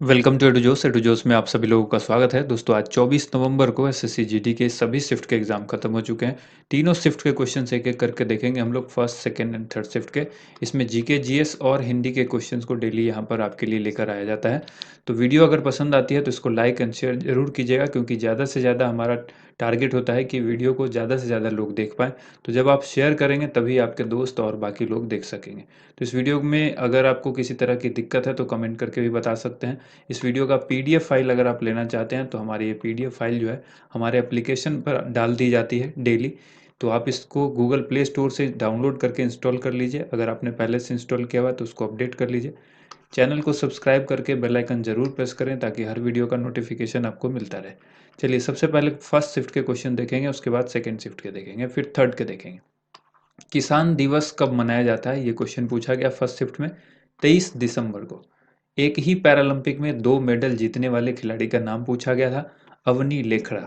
Welcome to एडुजोस में आप सभी लोगों का स्वागत है। दोस्तों आज 24 नवंबर को एसएससी जीडी के सभी शिफ्ट के एग्जाम खत्म हो चुके हैं। तीनों शिफ्ट के क्वेश्चन एक एक करके देखेंगे हम लोग, first second and third shift के। इसमें जीके जीएस और हिंदी के क्वेश्चंस को डेली यहाँ पर आपके लिए लेकर आया जाता है। तो वीडियो अगर पसंद आती है तो इसको लाइक एंड शेयर जरूर कीजिएगा, क्योंकि ज़्यादा से ज़्यादा हमारा टारगेट होता है कि वीडियो को ज़्यादा से ज़्यादा लोग देख पाएँ। तो जब आप शेयर करेंगे तभी आपके दोस्त और बाकी लोग देख सकेंगे। तो इस वीडियो में अगर आपको किसी तरह की दिक्कत है तो कमेंट करके भी बता सकते हैं। इस वीडियो का पीडीएफ फाइल अगर आप लेना चाहते हैं तो हमारी ये पीडीएफ फाइल जो है हमारे एप्लीकेशन पर डाल दी जाती है डेली। तो आप इसको गूगल प्ले स्टोर से डाउनलोड करके इंस्टॉल कर लीजिए। अगर आपने पहले से इंस्टॉल किया हुआ है तो उसको अपडेट कर लीजिए। चैनल को सब्सक्राइब करके बेल आइकन जरूर प्रेस करें ताकि हर वीडियो का नोटिफिकेशन आपको मिलता रहे। चलिए सबसे पहले फर्स्ट शिफ्ट के क्वेश्चन देखेंगे, उसके बाद सेकेंड शिफ्ट के देखेंगे, फिर थर्ड के देखेंगे। किसान दिवस कब मनाया जाता है, ये क्वेश्चन पूछा गया फर्स्ट शिफ्ट में। 23 दिसंबर को। एक ही पैरालंपिक में 2 मेडल जीतने वाले खिलाड़ी का नाम पूछा गया था, अवनी लेखड़ा।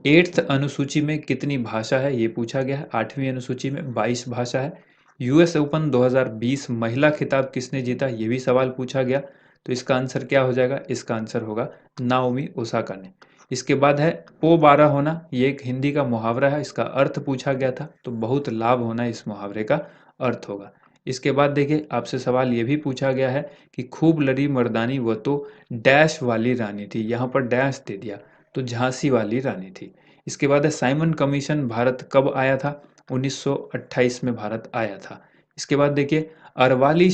8th अनुसूची में कितनी भाषा है, ये पूछा गया है। 8वीं अनुसूची में 22 भाषा है। यूएस ओपन 2020 महिला खिताब किसने जीता, ये भी सवाल पूछा गया। तो इसका आंसर क्या हो जाएगा, इसका आंसर होगा नाओमी ओसाका ने। इसके बाद है पो 12 होना, ये एक हिंदी का मुहावरा है, इसका अर्थ पूछा गया था। तो बहुत लाभ होना इस मुहावरे का अर्थ होगा। इसके बाद देखिए आपसे सवाल ये भी पूछा गया है कि खूब लड़ी मर्दानी वो तो डैश वाली रानी थी, यहाँ पर डैश दे दिया तो झांसी वाली रानी थी। इसके बाद है साइमन कमीशन भारत कब आया था, 1928 में भारत आया था। इसके बाद देखिए अरावली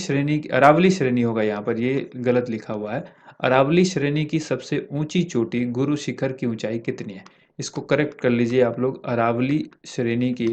श्रेणी होगा, यहाँ पर ये गलत लिखा हुआ है। अरावली श्रेणी की सबसे ऊंची चोटी गुरु शिखर की ऊंचाई कितनी है, इसको करेक्ट कर लीजिए आप लोग। अरावली श्रेणी की,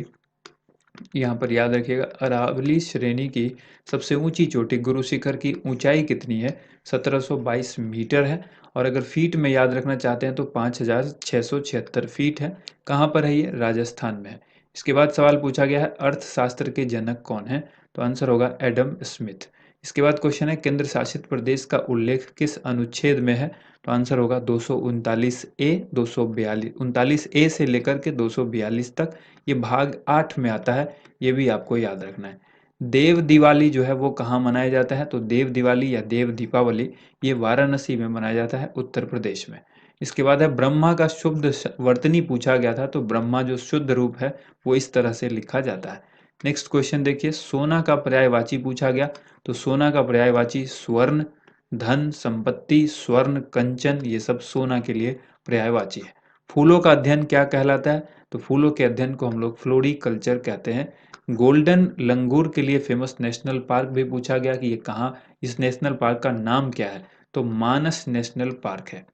यहाँ पर याद रखिएगा, अरावली श्रेणी की सबसे ऊंची चोटी गुरु शिखर की ऊंचाई कितनी है, 1722 मीटर है। और अगर फीट में याद रखना चाहते हैं तो 5676 फीट है। कहाँ पर है ये, राजस्थान में है। इसके बाद सवाल पूछा गया है अर्थशास्त्र के जनक कौन है, तो आंसर होगा एडम स्मिथ। इसके बाद क्वेश्चन है केंद्र शासित प्रदेश का उल्लेख किस अनुच्छेद में है, तो आंसर होगा 239 ए, 242 ए से लेकर के 242 तक। ये भाग 8 में आता है, ये भी आपको याद रखना है। देव दिवाली जो है वो कहाँ मनाया जाता है, तो देव दिवाली या देव दीपावली ये वाराणसी में मनाया जाता है, उत्तर प्रदेश में। इसके बाद है ब्रह्मा का शुद्ध वर्तनी पूछा गया था, तो ब्रह्मा जो शुद्ध रूप है वो इस तरह से लिखा जाता है। नेक्स्ट क्वेश्चन देखिए, सोना का पर्यायवाची पूछा गया। तो सोना का पर्यायवाची स्वर्ण, धन, संपत्ति, स्वर्ण, कंचन, ये सब सोना के लिए पर्यायवाची है। फूलों का अध्ययन क्या कहलाता है, तो फूलों के अध्ययन को हम लोग फ्लोरिकल्चर कहते हैं। गोल्डन लंगूर के लिए फेमस नेशनल पार्क भी पूछा गया कि ये कहाँ, इस नेशनल पार्क का नाम क्या है, तो मानस नेशनल पार्क है।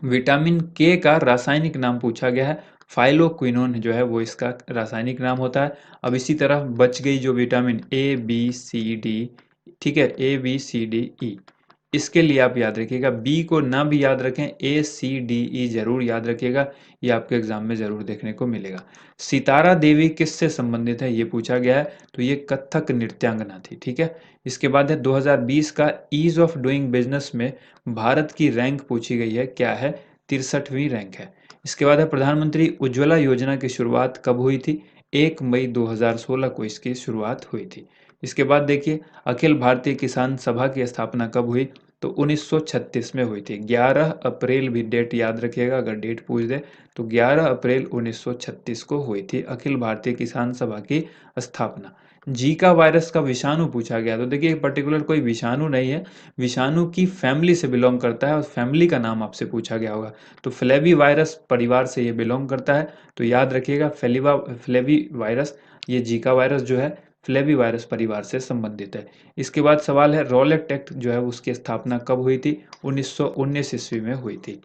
विटामिन के का रासायनिक नाम पूछा गया है, फाइलोक्विनोन जो है वो इसका रासायनिक नाम होता है। अब इसी तरह बच गई जो vitamin A B C D, ठीक है, ए बी सी डी ई, इसके लिए आप याद रखिएगा, बी को ना भी याद रखें, ए सी डी ई जरूर याद रखिएगा, ये आपके एग्जाम में जरूर देखने को मिलेगा। सितारा देवी किससे संबंधित है, ये पूछा गया है, तो ये कथक नृत्यांगना थी, ठीक है। इसके बाद है 2020 का ईज ऑफ डूइंग बिजनेस में भारत की रैंक पूछी गई है, क्या है, 63वीं रैंक है। इसके बाद है प्रधानमंत्री उज्ज्वला योजना की शुरुआत कब हुई थी, 1 मई 2016 को इसकी शुरुआत हुई थी। इसके बाद देखिए अखिल भारतीय किसान सभा की स्थापना कब हुई, तो 1936 में हुई थी। 11 अप्रैल भी डेट याद रखिएगा, अगर डेट पूछ दे तो 11 अप्रैल 1936 को हुई थी अखिल भारतीय किसान सभा की स्थापना। जीका वायरस का विषाणु पूछा गया, तो देखिए पर्टिकुलर कोई विषाणु नहीं है, विषाणु की फैमिली से बिलोंग करता है और फैमिली का नाम आपसे पूछा गया होगा। तो फ्लेवी वायरस परिवार से ये बिलोंग करता है, तो याद रखिएगा फ्लेवी वायरस, ये जीका वायरस जो है फ्लेवी वायरस परिवार से संबंधित है। इसके बाद सवाल है रॉलेट एक्ट जो है उसकी स्थापना कब हुई थी, 1919 ईस्वी में हुई थी।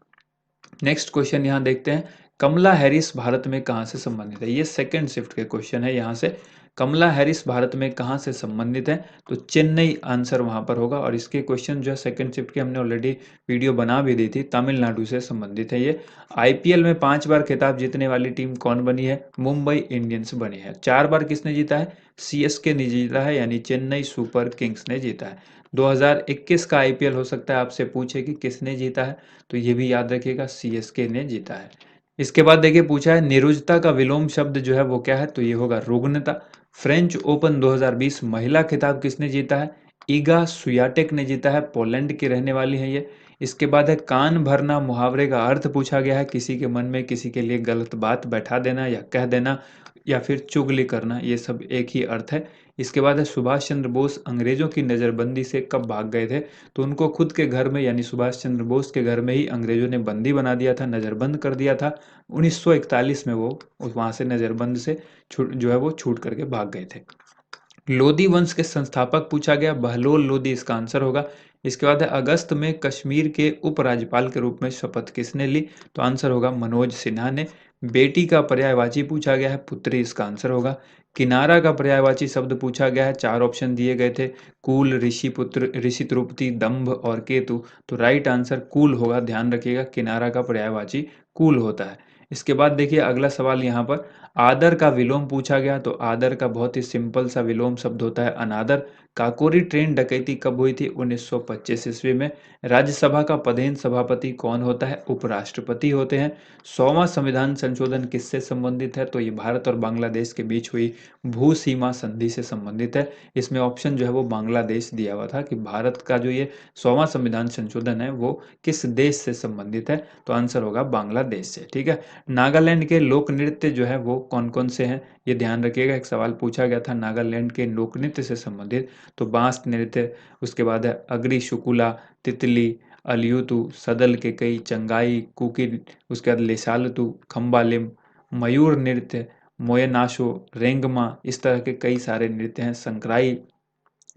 नेक्स्ट क्वेश्चन यहाँ देखते हैं, कमला हैरिस भारत में कहाँ से संबंधित है, ये सेकंड शिफ्ट के क्वेश्चन है। यहाँ से कमला हैरिस भारत में कहाँ से संबंधित है, तो चेन्नई आंसर वहाँ पर होगा। और इसके क्वेश्चन जो है सेकंड शिफ्ट के हमने ऑलरेडी वीडियो बना भी दी थी, तमिलनाडु से संबंधित है ये। आईपीएल में 5 बार खिताब जीतने वाली टीम कौन बनी है, मुंबई इंडियंस बनी है। 4 बार किसने जीता है, सीएसके ने जीता है, यानी चेन्नई सुपर किंग्स ने जीता है। 2021 का आईपीएल हो सकता है आपसे पूछे कि किसने जीता है, तो ये भी याद रखिएगा, सीएसके ने जीता है। इसके बाद देखिए पूछा है निरुजता का विलोम शब्द जो है वो क्या है, तो ये होगा रुग्णता। फ्रेंच ओपन 2020 महिला खिताब किसने जीता है, ईगा स्वियाटेक ने जीता है, पोलैंड की रहने वाली है ये। इसके बाद है कान भरना, मुहावरे का अर्थ पूछा गया है, किसी के मन में किसी के लिए गलत बात बैठा देना या कह देना या फिर चुगली करना, ये सब एक ही अर्थ है। इसके बाद है सुभाष चंद्र बोस अंग्रेजों की नज़रबंदी से कब भाग गए थे? तो उनको खुद के घर में यानी सुभाष चंद्र बोस के घर में ही अंग्रेजों ने बंदी बना दिया था, नज़रबंद कर दिया था। 1941 में वो वहाँ से नज़रबंद से छूट जो है वो छूट करके भाग गए थे। लोदी वंश के संस्थापक पूछा गया, बहलोल लोदी इसका आंसर होगा। इसके बाद है अगस्त में कश्मीर के उपराज्यपाल के रूप में शपथ किसने ली? तो आंसर होगा मनोज सिन्हा ने। बेटी का पर्यायवाची पूछा गया है, पुत्री इसका आंसर होगा। किनारा का पर्यायवाची शब्द पूछा गया है, 4 ऑप्शन दिए गए थे, कूल, ऋषि पुत्र, ऋषि तृप्ति, दंभ और केतु। तो राइट आंसर कूल होगा, ध्यान रखिएगा, किनारा का पर्यायवाची कूल होता है। इसके बाद देखिए अगला सवाल यहाँ पर आदर का विलोम पूछा गया, तो आदर का बहुत ही सिंपल सा विलोम शब्द होता है अनादर। काकोरी ट्रेन डकैती कब हुई थी? 1925 ईस्वी में। राज्यसभा का पदेन सभापति कौन होता है? उपराष्ट्रपति होते हैं। 100वां संविधान संशोधन किससे संबंधित है? तो ये भारत और बांग्लादेश के बीच हुई भू सीमा संधि से संबंधित है। इसमें ऑप्शन जो है वो बांग्लादेश दिया हुआ था कि भारत का जो ये 100वां संविधान संशोधन है वो किस देश से संबंधित है? तो आंसर होगा बांग्लादेश से। ठीक है। नागालैंड के लोक नृत्य जो है वो कौन कौन से हैं, ये ध्यान रखिएगा, एक सवाल पूछा गया था नागालैंड के लोक नृत्य से संबंधित। तो बांस नृत्य, उसके बाद है अगरी शुकुला, तितली, अलियुतु, सदल के कई, चंगाई, कुकी, उसके बाद लेसालतु, खम्बालिम, मयूर नृत्य, मोयनाशो, रेंगमा, इस तरह के कई सारे नृत्य हैं, संक्राई,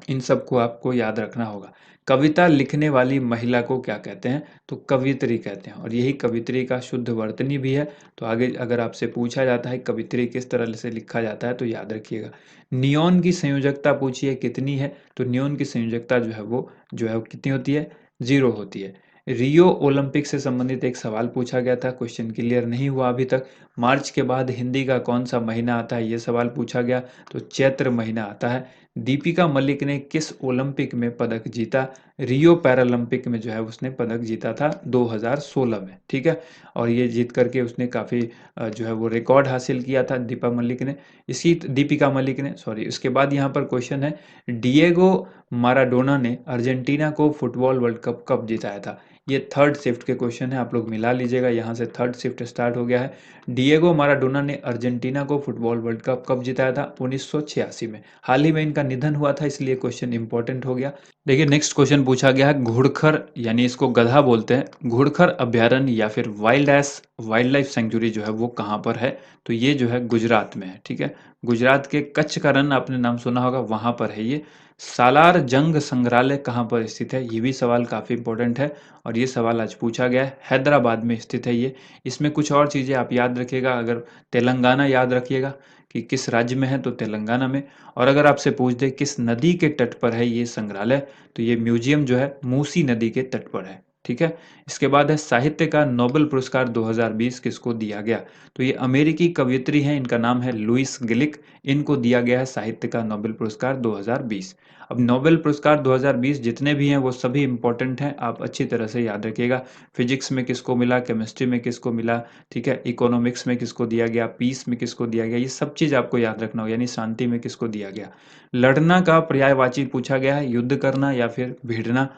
इन सबको आपको याद रखना होगा। कविता लिखने वाली महिला को क्या कहते हैं? तो कवियत्री कहते हैं, और यही कवियत्री का शुद्ध वर्तनी भी है। तो आगे अगर आपसे पूछा जाता है कवियत्री किस तरह से लिखा जाता है तो याद रखिएगा। नियॉन की संयोजकता पूछिए कितनी है? तो नियॉन की संयोजकता जो है वो कितनी होती है? 0 होती है। रियो ओलंपिक से संबंधित एक सवाल पूछा गया था, क्वेश्चन क्लियर नहीं हुआ अभी तक। मार्च के बाद हिंदी का कौन सा महीना आता है, ये सवाल पूछा गया, तो चैत्र महीना आता है। दीपिका मलिक ने किस ओलंपिक में पदक जीता? रियो पैरालंपिक में जो है उसने पदक जीता था 2016 में। ठीक है। और ये जीत करके उसने काफ़ी जो है वो रिकॉर्ड हासिल किया था दीपिका मलिक ने सॉरी। उसके बाद यहाँ पर क्वेश्चन है, डिएगो माराडोना ने अर्जेंटीना को फुटबॉल वर्ल्ड कप कब जिताया था? ये थर्ड शिफ्ट के क्वेश्चन है, आप लोग मिला लीजिएगा, यहाँ से थर्ड शिफ्ट स्टार्ट हो गया है। डिएगो माराडोना ने अर्जेंटीना को फुटबॉल वर्ल्ड कप कब जिताया था? 1986 में। हाल ही में इनका निधन हुआ था, इसलिए क्वेश्चन इंपॉर्टेंट हो गया। देखिए नेक्स्ट क्वेश्चन पूछा गया है, घुड़खर यानी इसको गधा बोलते हैं, घुड़खर अभ्यारण्य या फिर वाइल्ड लाइफ सेंचुरी जो है वो कहाँ पर है? तो ये जो है गुजरात में है। ठीक है। गुजरात के कच्छ का रण आपने नाम सुना होगा, वहां पर है ये। सालार जंग संग्रहालय कहाँ पर स्थित है? ये भी सवाल काफ़ी इंपॉर्टेंट है, और ये सवाल आज पूछा गया है, हैदराबाद में स्थित है ये। इसमें कुछ और चीज़ें आप याद रखिएगा, अगर तेलंगाना याद रखिएगा कि किस राज्य में है, तो तेलंगाना में। और अगर आपसे पूछ दे किस नदी के तट पर है ये संग्रहालय, तो ये म्यूजियम जो है मूसी नदी के तट पर है। ठीक है। इसके बाद है साहित्य का नोबेल पुरस्कार 2020 किसको दिया गया? तो ये अमेरिकी कवयित्री हैं, इनका नाम है लुइस गिलिक, इनको दिया गया है साहित्य का नोबेल पुरस्कार 2020। अब नोबेल पुरस्कार 2020 जितने भी हैं वो सभी इंपॉर्टेंट हैं, आप अच्छी तरह से याद रखिएगा। फिजिक्स में किसको मिला, केमिस्ट्री में किसको मिला, ठीक है, इकोनॉमिक्स में किसको दिया गया, पीस में किसको दिया गया, ये सब चीज़ आपको याद रखना होगा, यानी शांति में किसको दिया गया। लड़ना का पर्यायवाची पूछा गया है, युद्ध करना या फिर भिड़ना,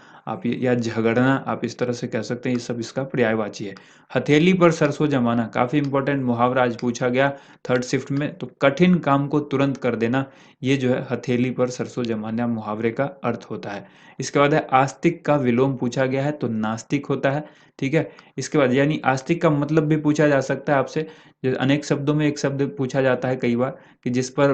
या झगड़ना, आप इस तरह से कह सकते हैं, ये सब इसका पर्यायवाची है। हथेली पर सरसों जमाना काफ़ी इंपॉर्टेंट मुहावरा आज पूछा गया थर्ड शिफ्ट में, तो कठिन काम को तुरंत कर देना, ये जो है हथेली पर सरसों जमाना मुहावरे का अर्थ होता है। इसके बाद है आस्तिक का विलोम पूछा गया है, तो नास्तिक होता है। ठीक है। इसके बाद यानी आस्तिक का मतलब भी पूछा जा सकता है आपसे, अनेक शब्दों में एक शब्द पूछा जाता है कई बार कि जिस पर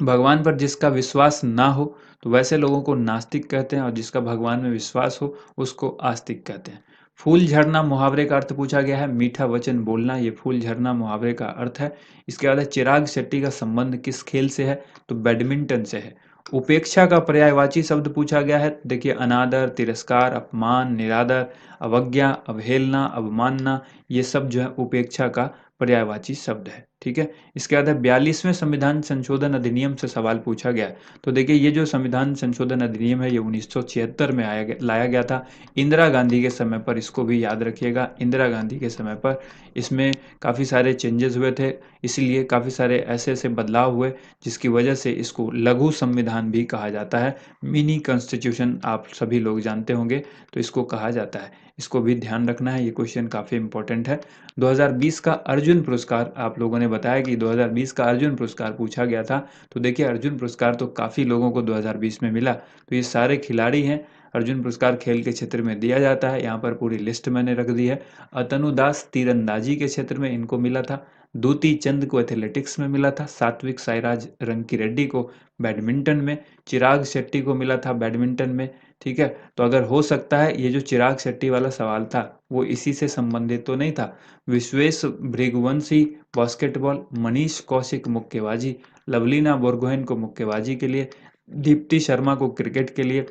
भगवान पर जिसका विश्वास ना हो, तो वैसे लोगों को नास्तिक कहते हैं, और जिसका भगवान में विश्वास हो उसको आस्तिक कहते हैं। फूल झरना मुहावरे का अर्थ पूछा गया है, मीठा वचन बोलना, ये फूल झरना मुहावरे का अर्थ है। इसके बाद है चिराग शेट्टी का संबंध किस खेल से है? तो बैडमिंटन से है। उपेक्षा का पर्यायवाची शब्द पूछा गया है, देखिए अनादर, तिरस्कार, अपमान, निरादर, अवज्ञा, अवहेलना, अवमानना, ये सब जो है उपेक्षा का पर्यायवाची शब्द है। ठीक है। इसके बाद है 42वें संविधान संशोधन अधिनियम से सवाल पूछा गया। तो देखिए ये जो संविधान संशोधन अधिनियम है ये 1976 में लाया गया था इंदिरा गांधी के समय पर। इसको भी याद रखिएगा, इंदिरा गांधी के समय पर इसमें काफ़ी सारे चेंजेस हुए थे, इसलिए काफ़ी सारे ऐसे ऐसे बदलाव हुए जिसकी वजह से इसको लघु संविधान भी कहा जाता है। मिनी कॉन्स्टिट्यूशन आप सभी लोग जानते होंगे, तो इसको कहा जाता है। इसको भी ध्यान रखना है, ये क्वेश्चन काफ़ी इंपॉर्टेंट है। 2020 का अर्जुन पुरस्कार, आप लोगों ने बताया कि 2020 का अर्जुन पुरस्कार पूछा गया था। तो देखिए अर्जुन पुरस्कार तो काफ़ी लोगों को 2020 में मिला। तो ये सारे खिलाड़ी हैं। अर्जुन पुरस्कार खेल के क्षेत्र में दिया जाता है, यहाँ पर पूरी लिस्ट मैंने रख दी है। अतनु दास तीरंदाजी के क्षेत्र में इनको मिला था। दूती चंद को एथलेटिक्स में मिला था। सात्विक साईराज रंकी रेड्डी को बैडमिंटन में। चिराग शेट्टी को मिला था बैडमिंटन में। ठीक है, तो अगर हो सकता है ये जो चिराग शेट्टी वाला सवाल था वो इसी से संबंधित तो नहीं था। विश्वेश भृगुवंशी बास्केटबॉल, मनीष कौशिक मुक्केबाजी, लवलीना बोरगोहेन को मुक्केबाजी के लिए, दीप्ति शर्मा को क्रिकेट के लिए,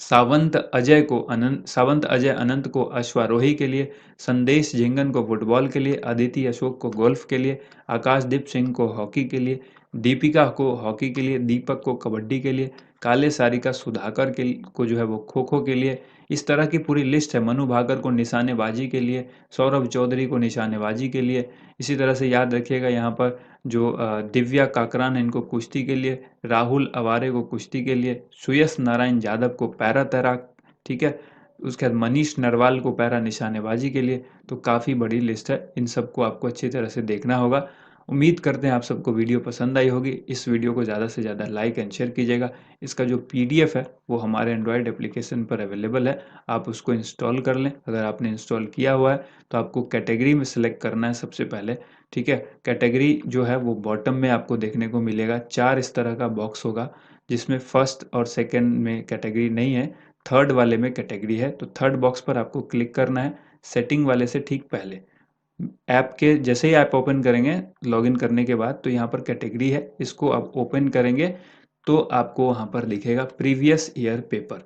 सावंत अजय अनंत को अश्वारोही के लिए, संदेश झिंगन को फुटबॉल के लिए, अदिति अशोक को गोल्फ के लिए, आकाशदीप सिंह को हॉकी के लिए, दीपिका को हॉकी के लिए, दीपक को कबड्डी के लिए, काले सारिका सुधाकर को जो है वो खो खो के लिए। इस तरह की पूरी लिस्ट है। मनु भाकर को निशानेबाजी के लिए, सौरभ चौधरी को निशानेबाजी के लिए। इसी तरह से याद रखिएगा यहाँ पर जो दिव्या काकरान है इनको कुश्ती के लिए, राहुल अवारे को कुश्ती के लिए, सुयश नारायण यादव को पैरा तैराक, ठीक है। उसके बाद मनीष नरवाल को पैरा निशानेबाजी के लिए। तो काफ़ी बड़ी लिस्ट है, इन सबको आपको अच्छी तरह से देखना होगा। उम्मीद करते हैं आप सबको वीडियो पसंद आई होगी। इस वीडियो को ज़्यादा से ज़्यादा लाइक एंड शेयर कीजिएगा। इसका जो पीडीएफ है वो हमारे एंड्रॉयड एप्लीकेशन पर अवेलेबल है, आप उसको इंस्टॉल कर लें। अगर आपने इंस्टॉल किया हुआ है तो आपको कैटेगरी में सेलेक्ट करना है सबसे पहले, ठीक है। कैटेगरी जो है वो बॉटम में आपको देखने को मिलेगा। 4 इस तरह का बॉक्स होगा जिसमें फर्स्ट और सेकंड में कैटेगरी नहीं है, थर्ड वाले में कैटेगरी है। तो थर्ड बॉक्स पर आपको क्लिक करना है, सेटिंग वाले से ठीक पहले। ऐप के जैसे ही ऐप ओपन करेंगे लॉगिन करने के बाद, तो यहाँ पर कैटेगरी है, इसको आप ओपन करेंगे तो आपको वहाँ पर दिखेगा previous year paper.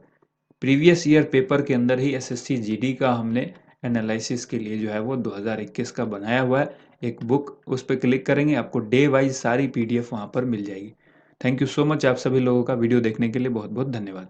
Previous year paper के अंदर ही एसएससी जीडी का हमने एनालिसिस के लिए जो है वो 2021 का बनाया हुआ है एक बुक। उस पर क्लिक करेंगे, आपको डे वाइज सारी पीडीएफ वहाँ पर मिल जाएगी। थैंक यू सो मच आप सभी लोगों का वीडियो देखने के लिए बहुत बहुत धन्यवाद।